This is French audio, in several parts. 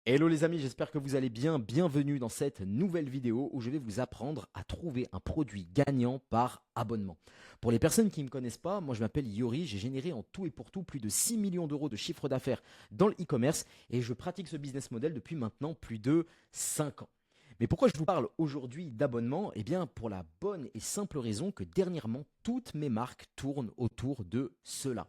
Hello les amis, j'espère que vous allez bien. Bienvenue dans cette nouvelle vidéo où je vais vous apprendre à trouver un produit gagnant par abonnement. Pour les personnes qui ne me connaissent pas, moi je m'appelle Yori, j'ai généré en tout et pour tout plus de 6 millions d'euros de chiffre d'affaires dans le e-commerce et je pratique ce business model depuis maintenant plus de 5 ans. Mais pourquoi je vous parle aujourd'hui d'abonnement? Eh bien pour la bonne et simple raison que dernièrement, toutes mes marques tournent autour de cela.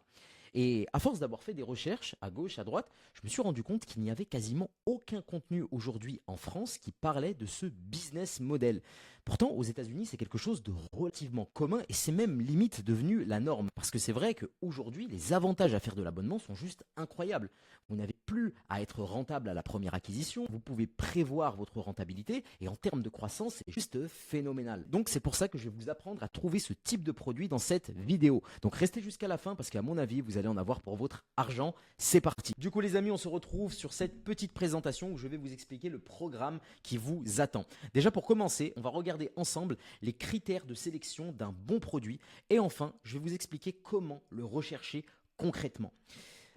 Et à force d'avoir fait des recherches à gauche, à droite, je me suis rendu compte qu'il n'y avait quasiment aucun contenu aujourd'hui en France qui parlait de ce business model. Pourtant, aux États-Unis, c'est quelque chose de relativement commun et c'est même limite devenu la norme. Parce que c'est vrai qu'aujourd'hui, les avantages à faire de l'abonnement sont juste incroyables. Vous n'avez plus à être rentable à la première acquisition, vous pouvez prévoir votre rentabilité et en termes de croissance, c'est juste phénoménal. Donc c'est pour ça que je vais vous apprendre à trouver ce type de produit dans cette vidéo. Donc restez jusqu'à la fin parce qu'à mon avis, vous allez en avoir pour votre argent. C'est parti. Du coup les amis, on se retrouve sur cette petite présentation où je vais vous expliquer le programme qui vous attend. Déjà pour commencer, on va regarder ensemble les critères de sélection d'un bon produit et enfin, je vais vous expliquer comment le rechercher concrètement.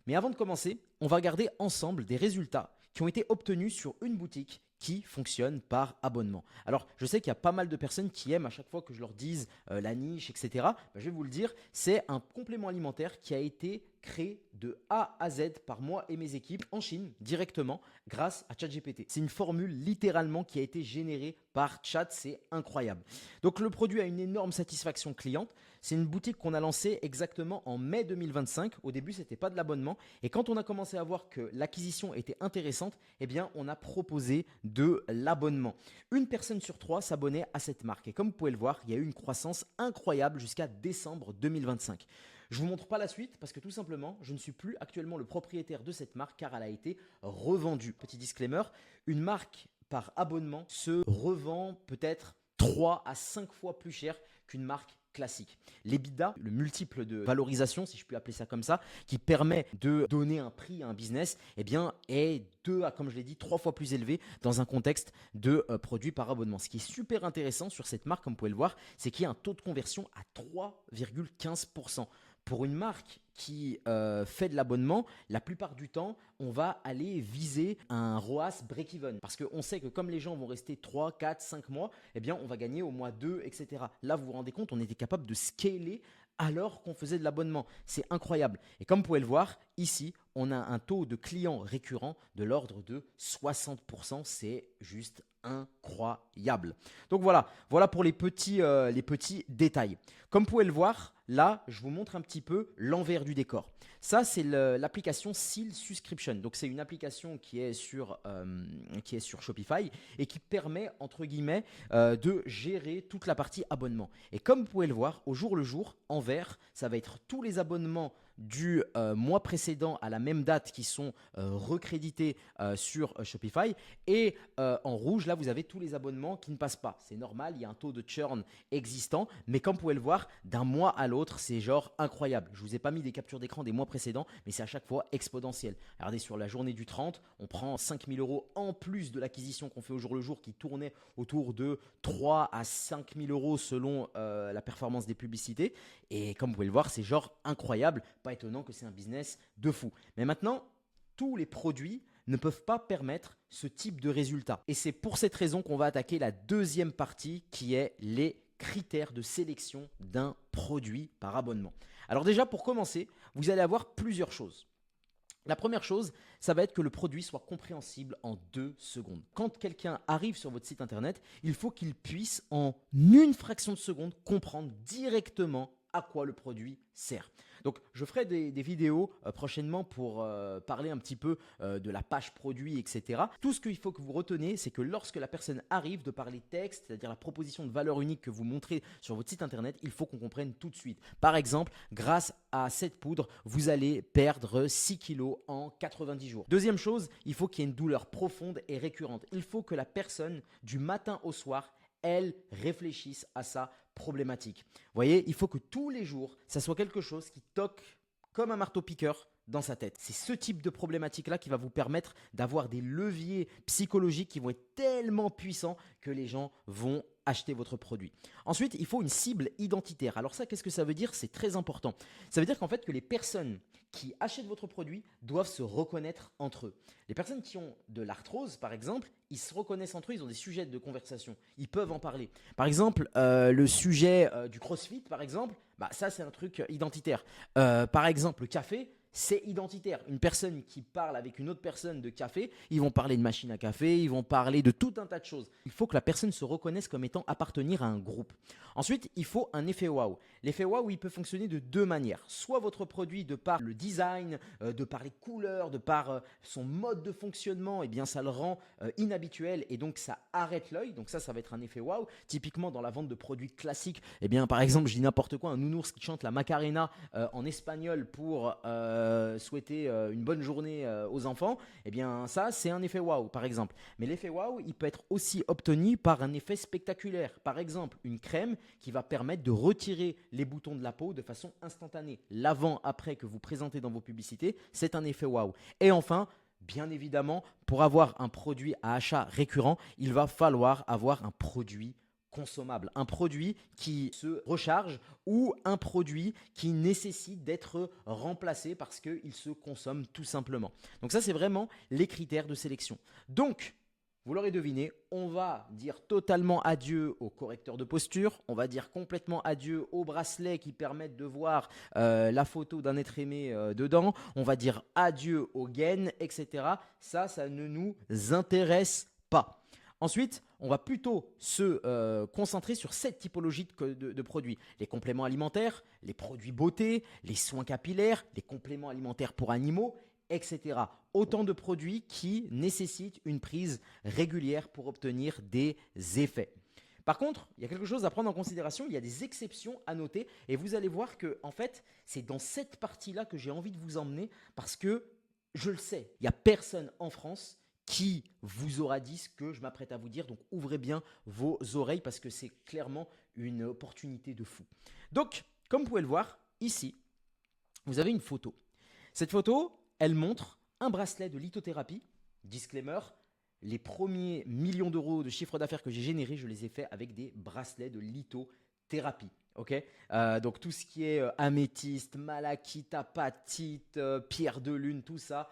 Mais avant de commencer, on va regarder ensemble des résultats qui ont été obtenus sur une boutique qui fonctionne par abonnement. Alors, je sais qu'il y a pas mal de personnes qui aiment à chaque fois que je leur dise la niche, etc. Je vais vous le dire, c'est un complément alimentaire qui a été créé de A à Z par moi et mes équipes en Chine directement grâce à ChatGPT. C'est une formule littéralement qui a été générée par Chat, c'est incroyable. Donc le produit a une énorme satisfaction cliente. C'est une boutique qu'on a lancée exactement en mai 2025. Au début, ce n'était pas de l'abonnement. Et quand on a commencé à voir que l'acquisition était intéressante, eh bien, on a proposé de l'abonnement. Une personne sur trois s'abonnait à cette marque. Et comme vous pouvez le voir, il y a eu une croissance incroyable jusqu'à décembre 2025. Je ne vous montre pas la suite parce que tout simplement, je ne suis plus actuellement le propriétaire de cette marque car elle a été revendue. Petit disclaimer, une marque par abonnement se revend peut-être 3 à 5 fois plus cher qu'une marque classique. L'EBITDA, le multiple de valorisation, si je puis appeler ça comme ça, qui permet de donner un prix à un business, eh bien, est 2 à, comme je l'ai dit, 3 fois plus élevé dans un contexte de produits par abonnement. Ce qui est super intéressant sur cette marque, comme vous pouvez le voir, c'est qu'il y a un taux de conversion à 3,15%. Pour une marque qui fait de l'abonnement, la plupart du temps, on va aller viser un ROAS break-even. Parce qu'on sait que comme les gens vont rester 3, 4, 5 mois, eh bien, on va gagner au mois 2, etc. Là, vous vous rendez compte, on était capable de scaler alors qu'on faisait de l'abonnement. C'est incroyable. Et comme vous pouvez le voir, ici, on a un taux de clients récurrents de l'ordre de 60%. C'est juste incroyable. Donc voilà pour les petits détails. Comme vous pouvez le voir, là, je vous montre un petit peu l'envers du décor. Ça, c'est l'application Seal Subscription. Donc, c'est une application qui est sur Shopify et qui permet, entre guillemets, de gérer toute la partie abonnement. Et comme vous pouvez le voir, au jour le jour, en vert, ça va être tous les abonnements du mois précédent à la même date qui sont recrédités sur Shopify. Et en rouge, là, vous avez tous les abonnements qui ne passent pas. C'est normal, il y a un taux de churn existant. Mais comme vous pouvez le voir, d'un mois à l'autre, c'est genre incroyable. Je ne vous ai pas mis des captures d'écran des mois précédents, mais c'est à chaque fois exponentiel. Regardez, sur la journée du 30, on prend 5 000 euros en plus de l'acquisition qu'on fait au jour le jour qui tournait autour de 3 à 5 000 euros selon la performance des publicités. Et comme vous pouvez le voir, c'est genre incroyable. Pas étonnant que c'est un business de fou. Mais maintenant, tous les produits ne peuvent pas permettre ce type de résultat. Et c'est pour cette raison qu'on va attaquer la deuxième partie qui est les critères de sélection d'un produit par abonnement. Alors déjà, pour commencer, vous allez avoir plusieurs choses. La première chose, ça va être que le produit soit compréhensible en 2 secondes. Quand quelqu'un arrive sur votre site internet, il faut qu'il puisse en une fraction de seconde comprendre directement à quoi le produit sert. Donc, je ferai des vidéos prochainement pour parler un petit peu de la page produit, etc. Tout ce qu'il faut que vous retenez, c'est que lorsque la personne arrive de parler texte, c'est-à-dire la proposition de valeur unique que vous montrez sur votre site internet, il faut qu'on comprenne tout de suite. Par exemple, grâce à cette poudre, vous allez perdre 6 kilos en 90 jours. Deuxième chose, il faut qu'il y ait une douleur profonde et récurrente. Il faut que la personne, du matin au soir, elle réfléchisse à sa problématique. Vous voyez, il faut que tous les jours, ça soit quelque chose qui toque comme un marteau-piqueur dans sa tête. C'est ce type de problématique-là qui va vous permettre d'avoir des leviers psychologiques qui vont être tellement puissants que les gens vont acheter votre produit. Ensuite, il faut une cible identitaire. Alors ça, qu'est-ce que ça veut dire? C'est très important. Ça veut dire qu'en fait, que les personnes qui achètent votre produit doivent se reconnaître entre eux. Les personnes qui ont de l'arthrose, par exemple, ils se reconnaissent entre eux, ils ont des sujets de conversation, ils peuvent en parler. Par exemple, le sujet du CrossFit, par exemple, bah, ça c'est un truc identitaire. Par exemple, le café, c'est identitaire. Une personne qui parle avec une autre personne de café, ils vont parler de machine à café, ils vont parler de tout un tas de choses. Il faut que la personne se reconnaisse comme étant appartenir à un groupe. Ensuite, il faut un effet wow. L'effet wow, il peut fonctionner de deux manières. Soit votre produit, de par le design, de par les couleurs, de par son mode de fonctionnement, eh bien ça le rend inhabituel et donc ça arrête l'œil. Donc ça va être un effet wow. Typiquement dans la vente de produits classiques, eh bien par exemple, je dis n'importe quoi, un nounours qui chante la Macarena en espagnol pour souhaiter une bonne journée aux enfants, eh bien ça c'est un effet wow par exemple. Mais l'effet wow, il peut être aussi obtenu par un effet spectaculaire. Par exemple, une crème qui va permettre de retirer les boutons de la peau de façon instantanée. L'avant-après que vous présentez dans vos publicités, c'est un effet wow. Et enfin, bien évidemment, pour avoir un produit à achat récurrent, il va falloir avoir un produit consommable, un produit qui se recharge ou un produit qui nécessite d'être remplacé parce qu'il se consomme tout simplement. Donc ça, c'est vraiment les critères de sélection. Donc, vous l'aurez deviné, on va dire totalement adieu aux correcteurs de posture, on va dire complètement adieu aux bracelets qui permettent de voir la photo d'un être aimé dedans, on va dire adieu aux gaines, etc. Ça ne nous intéresse pas. Ensuite, on va plutôt se concentrer sur cette typologie de produits. Les compléments alimentaires, les produits beauté, les soins capillaires, les compléments alimentaires pour animaux, etc. Autant de produits qui nécessitent une prise régulière pour obtenir des effets. Par contre, il y a quelque chose à prendre en considération, il y a des exceptions à noter et vous allez voir que en fait, c'est dans cette partie-là que j'ai envie de vous emmener parce que je le sais, il n'y a personne en France qui vous aura dit ce que je m'apprête à vous dire. Donc, ouvrez bien vos oreilles parce que c'est clairement une opportunité de fou. Donc, comme vous pouvez le voir, ici, vous avez une photo. Cette photo, elle montre un bracelet de lithothérapie. Disclaimer, les premiers millions d'euros de chiffre d'affaires que j'ai générés, je les ai faits avec des bracelets de lithothérapie. Okay, donc tout ce qui est améthyste, malachite, apatite, pierre de lune, tout ça,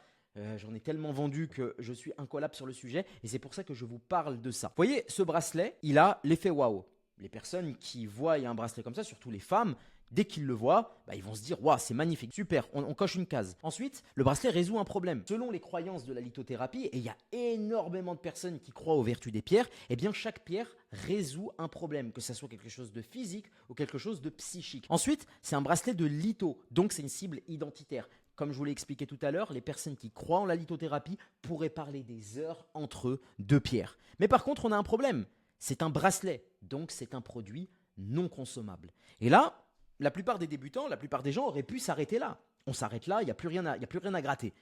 j'en ai tellement vendu que je suis incollable sur le sujet et c'est pour ça que je vous parle de ça. Vous voyez, ce bracelet, il a l'effet waouh. Les personnes qui voient un bracelet comme ça, surtout les femmes, dès qu'ils le voient, bah, ils vont se dire « Waouh, c'est magnifique, super, on coche une case ». Ensuite, le bracelet résout un problème. Selon les croyances de la lithothérapie, et il y a énormément de personnes qui croient aux vertus des pierres, eh bien chaque pierre résout un problème, que ce soit quelque chose de physique ou quelque chose de psychique. Ensuite, c'est un bracelet de litho, donc c'est une cible identitaire. Comme je vous l'ai expliqué tout à l'heure, les personnes qui croient en la lithothérapie pourraient parler des heures entre eux de pierres. Mais par contre, on a un problème. C'est un bracelet, donc c'est un produit non consommable. Et là, la plupart des débutants, la plupart des gens auraient pu s'arrêter là. On s'arrête là, il n'y a plus rien à gratter.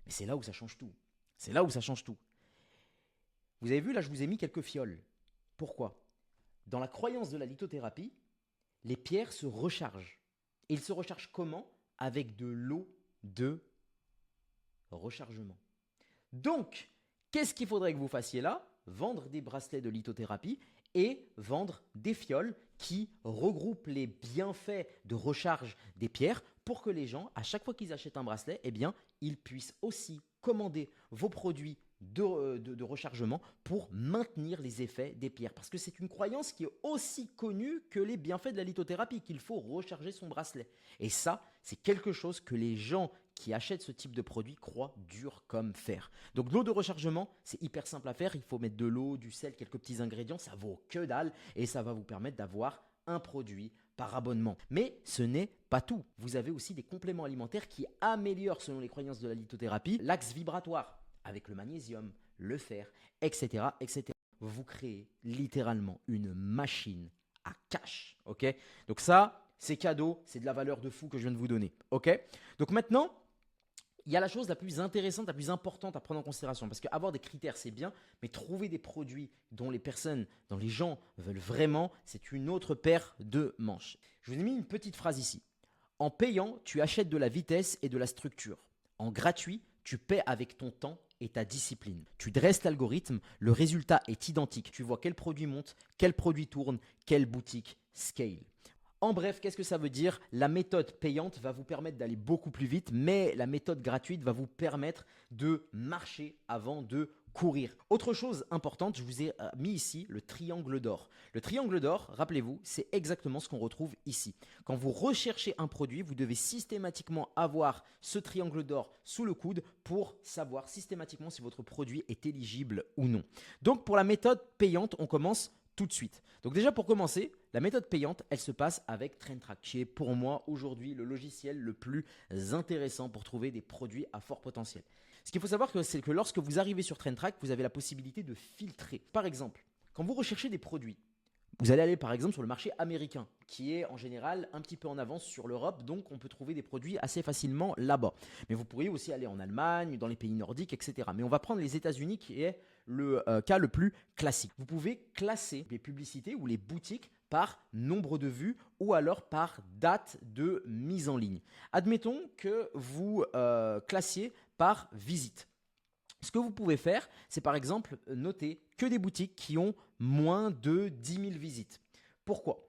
Mais c'est là où ça change tout. C'est là où ça change tout. Vous avez vu, là, je vous ai mis quelques fioles. Pourquoi? Dans la croyance de la lithothérapie, les pierres se rechargent. Et ils se rechargent comment? Avec de l'eau de rechargement. Donc, qu'est-ce qu'il faudrait que vous fassiez là? Vendre des bracelets de lithothérapie et vendre des fioles qui regroupent les bienfaits de recharge des pierres pour que les gens, à chaque fois qu'ils achètent un bracelet, eh bien, ils puissent aussi commander vos produits de rechargement pour maintenir les effets des pierres. Parce que c'est une croyance qui est aussi connue que les bienfaits de la lithothérapie, qu'il faut recharger son bracelet. Et ça, c'est quelque chose que les gens qui achètent ce type de produit croient dur comme fer. Donc l'eau de rechargement, c'est hyper simple à faire. Il faut mettre de l'eau, du sel, quelques petits ingrédients. Ça vaut que dalle et ça va vous permettre d'avoir un produit par abonnement. Mais ce n'est pas tout. Vous avez aussi des compléments alimentaires qui améliorent, selon les croyances de la lithothérapie, l'axe vibratoire avec le magnésium, le fer, etc., etc. Vous créez littéralement une machine à cash. Ok? Donc ça, c'est cadeau, c'est de la valeur de fou que je viens de vous donner. Ok? Donc maintenant, il y a la chose la plus intéressante, la plus importante à prendre en considération. Parce qu'avoir des critères, c'est bien, mais trouver des produits dont les gens veulent vraiment, c'est une autre paire de manches. Je vous ai mis une petite phrase ici. En payant, tu achètes de la vitesse et de la structure. En gratuit, tu paies avec ton temps et ta discipline. Tu dresses l'algorithme, le résultat est identique. Tu vois quel produit monte, quel produit tourne, quelle boutique scale. En bref, qu'est-ce que ça veut dire? La méthode payante va vous permettre d'aller beaucoup plus vite, mais la méthode gratuite va vous permettre de marcher avant de courir. Autre chose importante, je vous ai mis ici le triangle d'or. Le triangle d'or, rappelez-vous, c'est exactement ce qu'on retrouve ici. Quand vous recherchez un produit, vous devez systématiquement avoir ce triangle d'or sous le coude pour savoir systématiquement si votre produit est éligible ou non. Donc pour la méthode payante, on commence tout de suite. Donc déjà pour commencer, la méthode payante, elle se passe avec TrendTrack, qui est pour moi aujourd'hui le logiciel le plus intéressant pour trouver des produits à fort potentiel. Ce qu'il faut savoir, c'est que lorsque vous arrivez sur TrendTrack, vous avez la possibilité de filtrer. Par exemple, quand vous recherchez des produits, vous allez aller par exemple sur le marché américain, qui est en général un petit peu en avance sur l'Europe, donc on peut trouver des produits assez facilement là-bas. Mais vous pourriez aussi aller en Allemagne, dans les pays nordiques, etc. Mais on va prendre les États-Unis, qui est le cas le plus classique. Vous pouvez classer les publicités ou les boutiques par nombre de vues ou alors par date de mise en ligne. Admettons que vous classiez par visite. Ce que vous pouvez faire, c'est par exemple noter que des boutiques qui ont moins de 10 000 visites. Pourquoi ?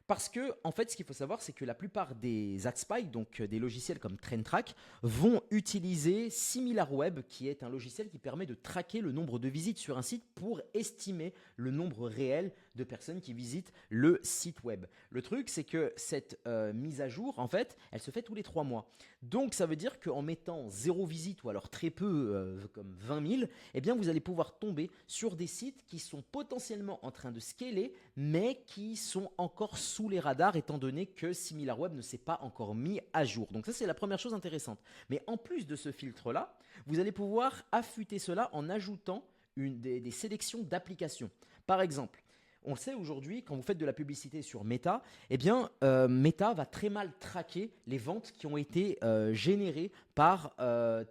Parce que, en fait, ce qu'il faut savoir, c'est que la plupart des AdSpy, donc des logiciels comme TrendTrack, vont utiliser SimilarWeb, qui est un logiciel qui permet de traquer le nombre de visites sur un site pour estimer le nombre réel de personnes qui visitent le site web. Le truc, c'est que cette mise à jour, en fait, elle se fait tous les 3 mois. Donc, ça veut dire qu'en mettant 0 visite ou alors très peu, comme 20 000, eh bien, vous allez pouvoir tomber sur des sites qui sont potentiellement en train de scaler, mais qui sont encore sous les radars étant donné que SimilarWeb ne s'est pas encore mis à jour. Donc ça, c'est la première chose intéressante. Mais en plus de ce filtre-là, vous allez pouvoir affûter cela en ajoutant des sélections d'applications. Par exemple, on le sait aujourd'hui, quand vous faites de la publicité sur Meta, eh bien, Meta va très mal traquer les ventes qui ont été générées par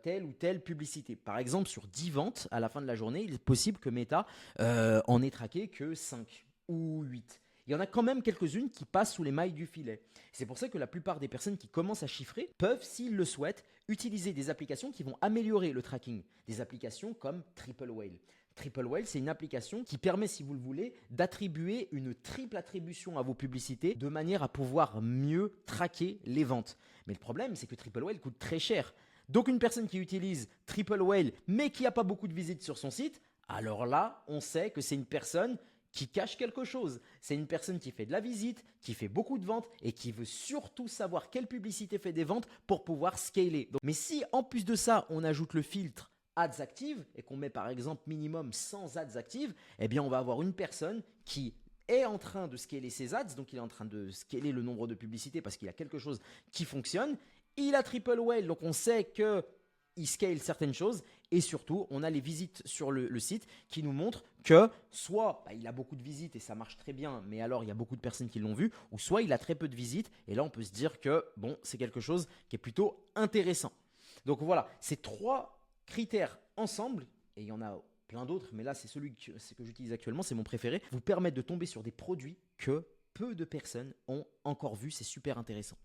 telle ou telle publicité. Par exemple, sur 10 ventes à la fin de la journée, il est possible que Meta en ait traqué que 5 ou 8. Il y en a quand même quelques-unes qui passent sous les mailles du filet. C'est pour ça que la plupart des personnes qui commencent à chiffrer peuvent, s'ils le souhaitent, utiliser des applications qui vont améliorer le tracking. Des applications comme Triple Whale. Triple Whale, c'est une application qui permet, si vous le voulez, d'attribuer une triple attribution à vos publicités de manière à pouvoir mieux traquer les ventes. Mais le problème, c'est que Triple Whale coûte très cher. Donc une personne qui utilise Triple Whale mais qui n'a pas beaucoup de visites sur son site, alors là, on sait que c'est une personne qui cache quelque chose. C'est une personne qui fait de la visite, qui fait beaucoup de ventes et qui veut surtout savoir quelle publicité fait des ventes pour pouvoir scaler. Mais si en plus de ça, on ajoute le filtre ads actives et qu'on met par exemple minimum 100 ads actives, eh bien on va avoir une personne qui est en train de scaler ses ads, donc il est en train de scaler le nombre de publicités parce qu'il y a quelque chose qui fonctionne. Il a Triple Whale, donc on sait que il scale certaines choses et surtout, on a les visites sur le site qui nous montrent que soit il a beaucoup de visites et ça marche très bien, mais alors il y a beaucoup de personnes qui l'ont vu, ou soit il a très peu de visites et là on peut se dire que bon, c'est quelque chose qui est plutôt intéressant. Donc voilà, ces 3 critères ensemble, et il y en a plein d'autres, mais là c'est celui que j'utilise actuellement, c'est mon préféré, vous permettent de tomber sur des produits que peu de personnes ont encore vus, c'est super intéressant.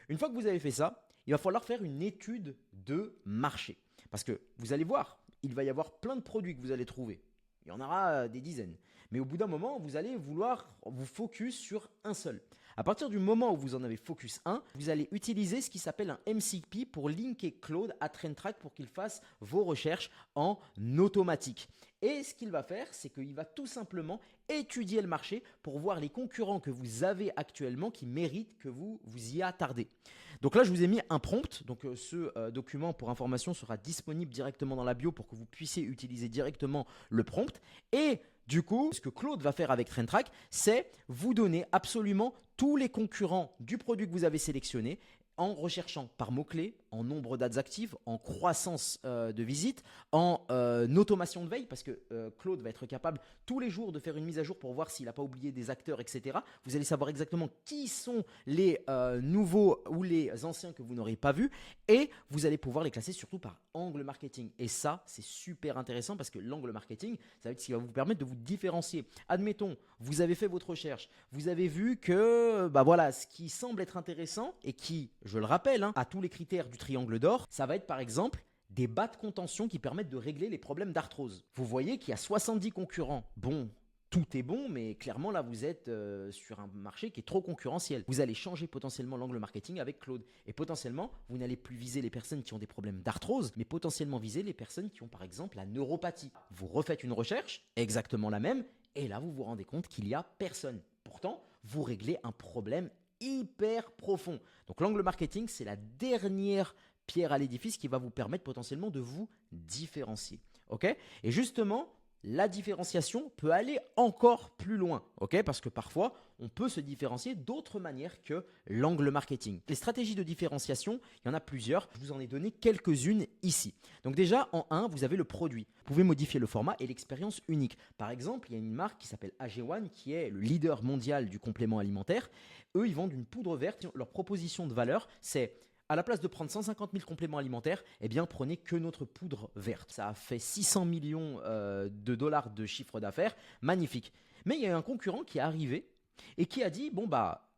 Une fois que vous avez fait ça, il va falloir faire une étude de marché. Parce que vous allez voir, il va y avoir plein de produits que vous allez trouver. Il y en aura des dizaines. Mais au bout d'un moment, vous allez vouloir vous focus sur un seul. À partir du moment où vous en avez focus un, vous allez utiliser ce qui s'appelle un MCP pour linker Claude à TrendTrack pour qu'il fasse vos recherches en automatique. Et ce qu'il va faire, c'est qu'il va tout simplement étudier le marché pour voir les concurrents que vous avez actuellement qui méritent que vous y attardez. Donc là, je vous ai mis un prompt. Donc ce document pour information sera disponible directement dans la bio pour que vous puissiez utiliser directement le prompt. Et du coup, ce que Claude va faire avec TrendTrack, c'est vous donner absolument tous les concurrents du produit que vous avez sélectionné en recherchant par mots-clés, en nombre d'ads actives, en croissance de visites, en automation de veille, parce que Claude va être capable tous les jours de faire une mise à jour pour voir s'il n'a pas oublié des acteurs, etc. Vous allez savoir exactement qui sont les nouveaux ou les anciens que vous n'aurez pas vus et vous allez pouvoir les classer surtout par angle marketing. Et ça, c'est super intéressant parce que l'angle marketing, ça va être ce qui va vous permettre de vous différencier. Admettons, vous avez fait votre recherche, vous avez vu que voilà, ce qui semble être intéressant et qui, je le rappelle, a tous les critères du triangle d'or, ça va être par exemple des bas de contention qui permettent de régler les problèmes d'arthrose. Vous voyez qu'il y a 70 concurrents. Bon, tout est bon, mais clairement là vous êtes sur un marché qui est trop concurrentiel. Vous allez changer potentiellement l'angle marketing avec Claude. Et potentiellement, vous n'allez plus viser les personnes qui ont des problèmes d'arthrose, mais potentiellement viser les personnes qui ont par exemple la neuropathie. Vous refaites une recherche, exactement la même, et là vous vous rendez compte qu'il n'y a personne. Pourtant, vous réglez un problème hyper profond. Donc l'angle marketing, c'est la dernière pierre à l'édifice qui va vous permettre potentiellement de vous différencier. Okay, et justement, la différenciation peut aller encore plus loin, okay, parce que parfois, on peut se différencier d'autres manières que l'angle marketing. Les stratégies de différenciation, il y en a plusieurs. Je vous en ai donné quelques-unes ici. Donc déjà, en 1, vous avez le produit. Vous pouvez modifier le format et l'expérience unique. Par exemple, il y a une marque qui s'appelle AG1 qui est le leader mondial du complément alimentaire. Eux, ils vendent une poudre verte. Leur proposition de valeur, c'est à la place de prendre 150 000 compléments alimentaires, eh bien, prenez que notre poudre verte. Ça a fait 600 millions de dollars de chiffre d'affaires. Magnifique. Mais il y a un concurrent qui est arrivé et qui a dit, bon, bah,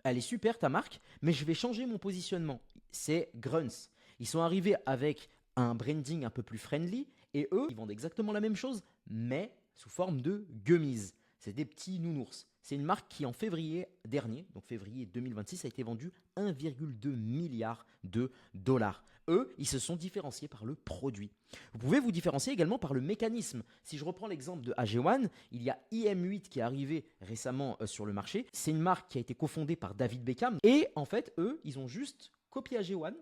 elle est super ta marque, mais je vais changer mon positionnement. C'est Grunts. Ils sont arrivés avec un branding un peu plus friendly et eux, ils vendent exactement la même chose, mais sous forme de gummies. C'est des petits nounours. C'est une marque qui, en février dernier, donc février 2026, a été vendue 1,2 milliard de dollars. Eux, ils se sont différenciés par le produit. Vous pouvez vous différencier également par le mécanisme. Si je reprends l'exemple de AG1, il y a IM8 qui est arrivé récemment sur le marché. C'est une marque qui a été cofondée par David Beckham. Et en fait, eux, ils ont juste copié AG1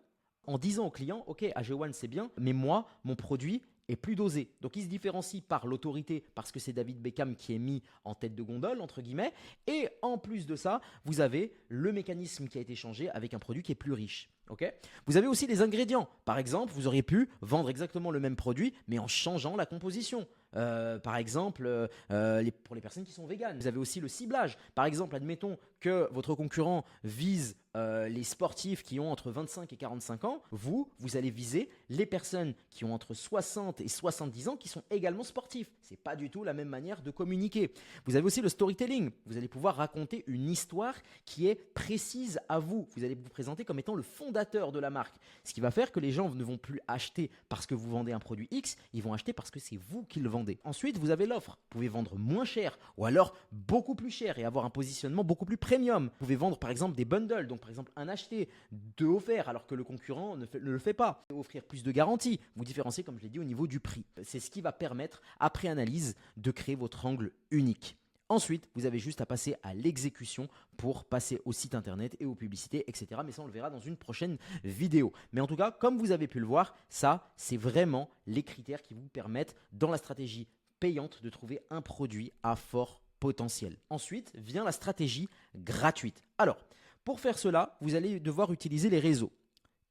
en disant aux clients, ok, AG1 c'est bien, mais moi, mon produit est plus dosé. Donc il se différencie par l'autorité parce que c'est David Beckham qui est mis en tête de gondole, entre guillemets. Et en plus de ça, vous avez le mécanisme qui a été changé avec un produit qui est plus riche. Okay, vous avez aussi les ingrédients. Par exemple, vous auriez pu vendre exactement le même produit, mais en changeant la composition. Par exemple, pour les personnes qui sont véganes. Vous avez aussi le ciblage. Par exemple, admettons que votre concurrent vise les sportifs qui ont entre 25 et 45 ans. Vous allez viser les personnes qui ont entre 60 et 70 ans qui sont également sportifs. Ce n'est pas du tout la même manière de communiquer. Vous avez aussi le storytelling. Vous allez pouvoir raconter une histoire qui est précise à vous. Vous allez vous présenter comme étant le fondateur de la marque. Ce qui va faire que les gens ne vont plus acheter parce que vous vendez un produit X, ils vont acheter parce que c'est vous qui le vendez. Ensuite, vous avez l'offre. Vous pouvez vendre moins cher ou alors beaucoup plus cher et avoir un positionnement beaucoup plus premium. Vous pouvez vendre par exemple des bundles, donc par exemple un acheté, deux offerts alors que le concurrent ne le fait pas. Offrir plus de garanties, vous différencier comme je l'ai dit au niveau du prix. C'est ce qui va permettre, après analyse, de créer votre angle unique. Ensuite, vous avez juste à passer à l'exécution pour passer au site internet et aux publicités, etc. Mais ça, on le verra dans une prochaine vidéo. Mais en tout cas, comme vous avez pu le voir, ça, c'est vraiment les critères qui vous permettent, dans la stratégie payante, de trouver un produit à fort potentiel. Ensuite, vient la stratégie gratuite. Alors, pour faire cela, vous allez devoir utiliser les réseaux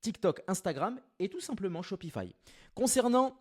TikTok, Instagram et tout simplement Shopify. Concernant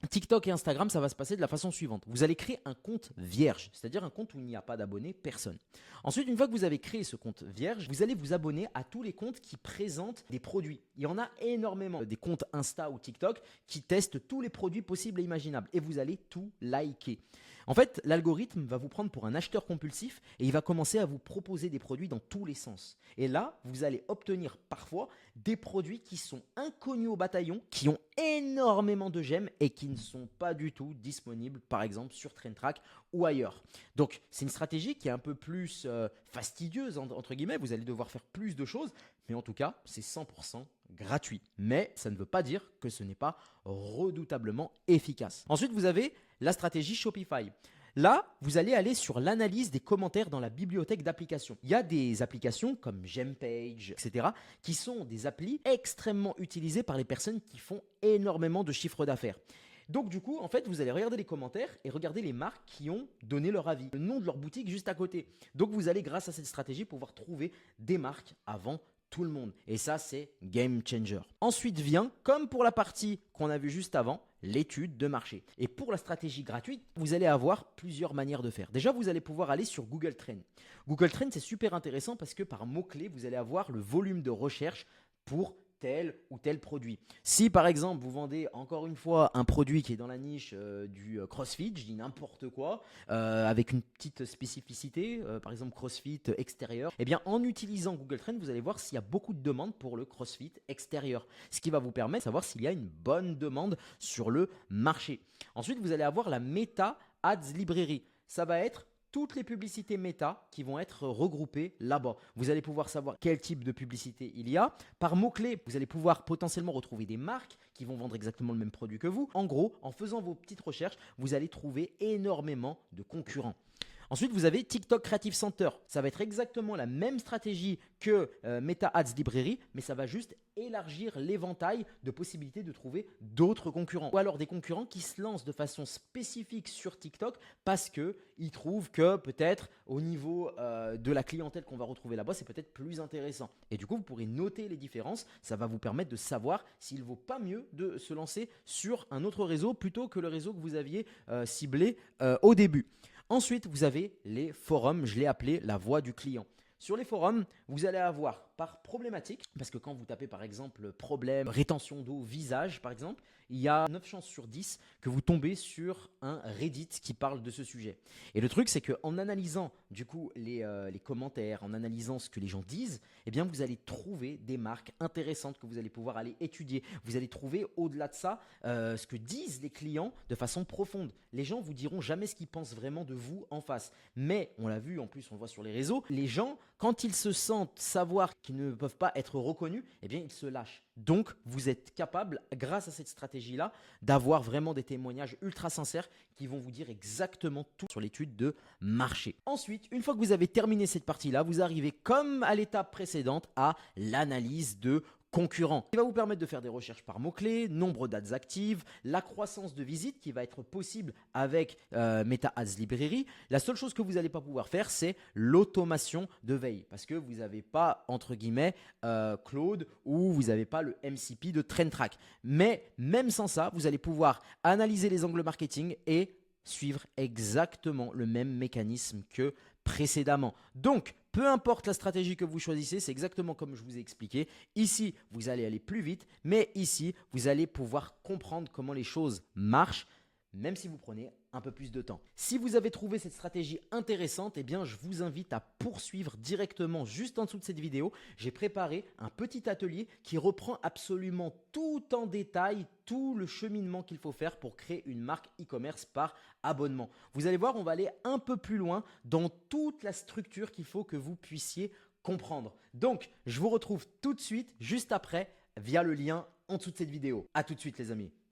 TikTok et Instagram, ça va se passer de la façon suivante. Vous allez créer un compte vierge, c'est-à-dire un compte où il n'y a pas d'abonnés, personne. Ensuite, une fois que vous avez créé ce compte vierge, vous allez vous abonner à tous les comptes qui présentent des produits. Il y en a énormément, des comptes Insta ou TikTok qui testent tous les produits possibles et imaginables et vous allez tout liker. En fait, l'algorithme va vous prendre pour un acheteur compulsif et il va commencer à vous proposer des produits dans tous les sens. Et là, vous allez obtenir parfois des produits qui sont inconnus au bataillon, qui ont énormément de j'aime et qui ne sont pas du tout disponibles, par exemple, sur Trendtrack ou ailleurs. Donc, c'est une stratégie qui est un peu plus fastidieuse, entre guillemets. Vous allez devoir faire plus de choses, mais en tout cas, c'est 100% gratuit. Mais ça ne veut pas dire que ce n'est pas redoutablement efficace. Ensuite, vous avez la stratégie Shopify. Là, vous allez aller sur l'analyse des commentaires dans la bibliothèque d'applications. Il y a des applications comme Gempage, etc., qui sont des applis extrêmement utilisées par les personnes qui font énormément de chiffre d'affaires. Donc du coup, en fait, vous allez regarder les commentaires et regarder les marques qui ont donné leur avis, le nom de leur boutique juste à côté. Donc vous allez, grâce à cette stratégie, pouvoir trouver des marques avant tout le monde. Et ça, c'est game changer. Ensuite vient, comme pour la partie qu'on a vue juste avant, l'étude de marché. Et pour la stratégie gratuite, vous allez avoir plusieurs manières de faire. Déjà, vous allez pouvoir aller sur Google Trends. Google Trends, c'est super intéressant parce que par mots-clés, vous allez avoir le volume de recherche pour tel ou tel produit. Si par exemple vous vendez encore une fois un produit qui est dans la niche du CrossFit, je dis n'importe quoi, avec une petite spécificité, par exemple CrossFit extérieur, eh bien en utilisant Google Trends, vous allez voir s'il y a beaucoup de demandes pour le CrossFit extérieur, ce qui va vous permettre de savoir s'il y a une bonne demande sur le marché. Ensuite, vous allez avoir la Meta Ads Librairie. Ça va être toutes les publicités méta qui vont être regroupées là-bas. Vous allez pouvoir savoir quel type de publicité il y a. Par mots-clés, vous allez pouvoir potentiellement retrouver des marques qui vont vendre exactement le même produit que vous. En gros, en faisant vos petites recherches, vous allez trouver énormément de concurrents. Ensuite, vous avez TikTok Creative Center. Ça va être exactement la même stratégie que Meta Ads Librairie, mais ça va juste élargir l'éventail de possibilités de trouver d'autres concurrents. Ou alors des concurrents qui se lancent de façon spécifique sur TikTok parce qu'ils trouvent que peut-être au niveau de la clientèle qu'on va retrouver là-bas, c'est peut-être plus intéressant. Et du coup, vous pourrez noter les différences. Ça va vous permettre de savoir s'il ne vaut pas mieux de se lancer sur un autre réseau plutôt que le réseau que vous aviez ciblé au début. Ensuite, vous avez les forums, je l'ai appelé la voix du client. Sur les forums, vous allez avoir par problématique, parce que quand vous tapez par exemple problème, rétention d'eau, visage par exemple, il y a 9 chances sur 10 que vous tombez sur un Reddit qui parle de ce sujet. Et le truc, c'est qu'en analysant du coup les commentaires, en analysant ce que les gens disent, eh bien vous allez trouver des marques intéressantes que vous allez pouvoir aller étudier. Vous allez trouver au-delà de ça ce que disent les clients de façon profonde. Les gens vous diront jamais ce qu'ils pensent vraiment de vous en face. Mais on l'a vu, en plus on le voit sur les réseaux, les gens, quand ils se sentent savoir qu'ils ne peuvent pas être reconnus, eh bien ils se lâchent. Donc vous êtes capable, grâce à cette stratégie-là, d'avoir vraiment des témoignages ultra sincères qui vont vous dire exactement tout sur l'étude de marché. Ensuite, une fois que vous avez terminé cette partie-là, vous arrivez comme à l'étape précédente à l'analyse de concurrents. Il va vous permettre de faire des recherches par mots-clés, nombre d'ads actives, la croissance de visites qui va être possible avec Meta Ads Librairie. La seule chose que vous n'allez pas pouvoir faire, c'est l'automation de veille parce que vous n'avez pas, entre guillemets, Claude ou vous n'avez pas le MCP de TrendTrack. Mais même sans ça, vous allez pouvoir analyser les angles marketing et suivre exactement le même mécanisme que précédemment. Donc, peu importe la stratégie que vous choisissez, c'est exactement comme je vous ai expliqué. Ici, vous allez aller plus vite, mais ici, vous allez pouvoir comprendre comment les choses marchent, même si vous prenez un peu plus de temps. Si vous avez trouvé cette stratégie intéressante, eh bien, je vous invite à poursuivre directement juste en dessous de cette vidéo. J'ai préparé un petit atelier qui reprend absolument tout en détail, tout le cheminement qu'il faut faire pour créer une marque e-commerce par abonnement. Vous allez voir, on va aller un peu plus loin dans toute la structure qu'il faut que vous puissiez comprendre. Donc, je vous retrouve tout de suite, juste après, via le lien en dessous de cette vidéo. À tout de suite les amis.